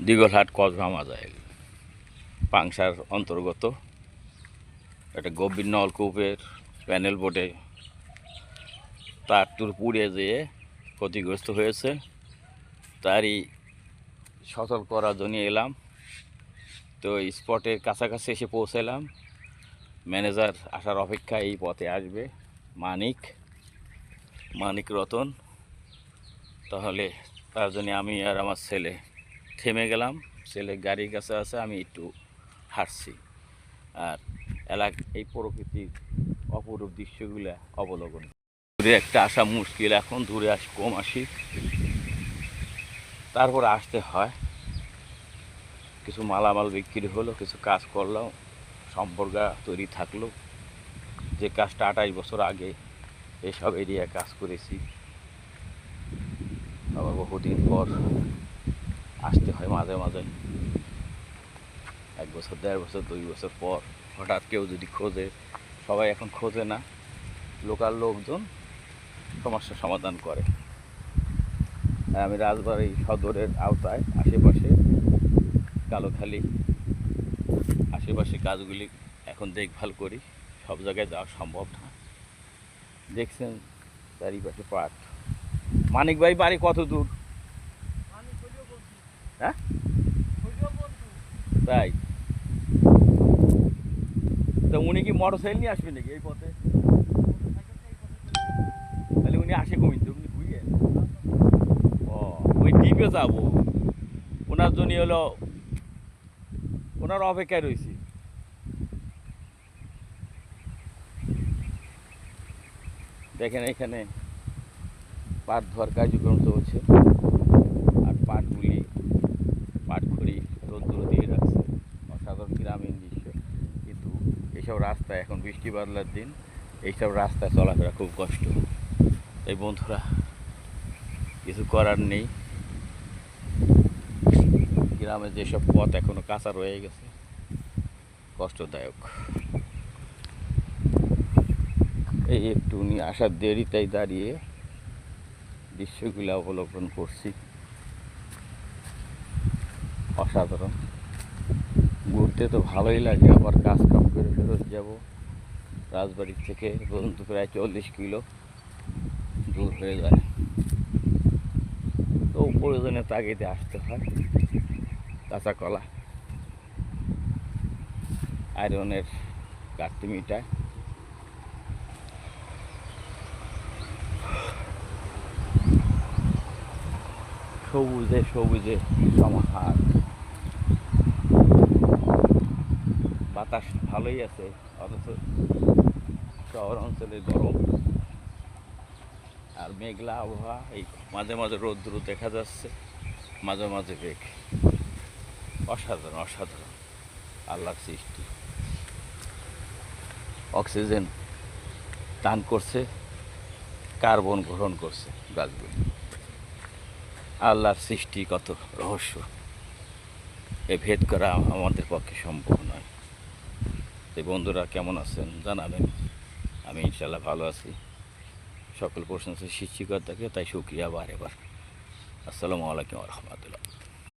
দিঘলহাট কসবা মাজাইল পাংশার অন্তর্গত একটা গভীর নলকূপের প্যানেল বোর্ডে তার তুর পুড়ে যেয়ে ক্ষতিগ্রস্ত হয়েছে। তারই সতর্ক করার জন্য এলাম। তো স্পটের কাছাকাছি এসে পৌঁছালাম। ম্যানেজার আসার অপেক্ষায় এই পথে আসবে মানিক রতন। তাহলে তার জন্য আমি আর আমার ছেলে থেমে গেলাম। ছেলে গাড়ির কাছে আছে, আমি একটু হাঁটছি আর এই প্রকৃতির অপরূপ দৃশ্যগুলো অবলোকন। দূরে একটা আসা মুশকিল, এখন দূরে কম আসি, তারপরে আসতে হয়। কিছু মালামাল বিক্রি হলো, কিছু কাজ করলাম, সম্পর্ক তৈরি থাকলো। যে কাজটা 28 বছর আগে এসব এরিয়া কাজ করেছি, আবার বহুদিন পর আসতে হয় মাঝে মাঝে। 1 বছর, 1.5 বছর, 2 বছর পর হঠাৎ কেউ যদি খোঁজে, সবাই এখন খোঁজে না, লোকাল লোকজন সমস্যার সমাধান করে। আমি রাজবাড়ী সদরের আওতায় আশেপাশে কালোখালী আশেপাশে কাজগুলি এখন দেখভাল করি। সব জায়গায় যাওয়া সম্ভব না। দেখছেন চারিপাশে পাট। মানিক ভাই বাড়ি কত দূর? হ্যাঁ তাই তো উনি কি মোটরসাইকেল নিয়ে আসবেন নাকি এই পথে? তাহলে উনি আসে কমিতে, উনি ঘুরিয়ে ও ওই দ্বীপে যাবো। ওনার জন্য হলো, ওনার অপেক্ষায় রয়েছি। দেখেন এখানে পাট ধোয়ার কার্যক্রম চলছে আর পাটখড়ি রোদ্দুর দিয়ে রাখছে। অসাধারণ গ্রামীণ দৃশ্য। কিন্তু এইসব রাস্তায় এখন বৃষ্টি বাদলার দিন, এইসব রাস্তায় চলাফেরা খুব কষ্ট। এই বন্ধুরা কিছু করার নেই। গ্রামে যেসব পথ এখনো কাঁচা রয়ে গেছে, কষ্টদায়ক। এই একটু নিয়ে আসার দেরিতেই দাঁড়িয়ে দৃশ্যগুলো অবলোকন করছি। অসাধারণ। ঘুরতে তো ভালোই লাগে, আবার কাজ কাম করে ফেরত যাব। রাজবাড়ির থেকে পর্যন্ত প্রায় 40 কিলো দূর হয়ে যায়। তো প্রয়োজনে তাগিদে আসতে হয়। কাঁচা কলা আয়রনের ঘাটতি মিটায়। সবুজে সবুজে সমাহার। বাতাস ভালোই আছে, অথচ শহর অঞ্চলে গরম আর মেঘলা আবহাওয়া। এই মাঝে মাঝে রৌদ্র দেখা যাচ্ছে, মাঝে মাঝে মেঘ। অসাধারণ অসাধারণ আল্লাহর সৃষ্টি। অক্সিজেন টান করছে, কার্বন গ্রহণ করছে গাছগুলি। আল্লাহর সৃষ্টি কত রহস্য, এ ভেদ করা আমাদের পক্ষে সম্ভব নয়। এই বন্ধুরা কেমন আছেন জানাবেন। আমি ইনশাল্লাহ ভালো আছি। সকল প্রশংসা সৃষ্টিকর্তাকে, তাই শুকরিয়া বারেবার। আসসালামু আলাইকুম রহমতুল্লাহ।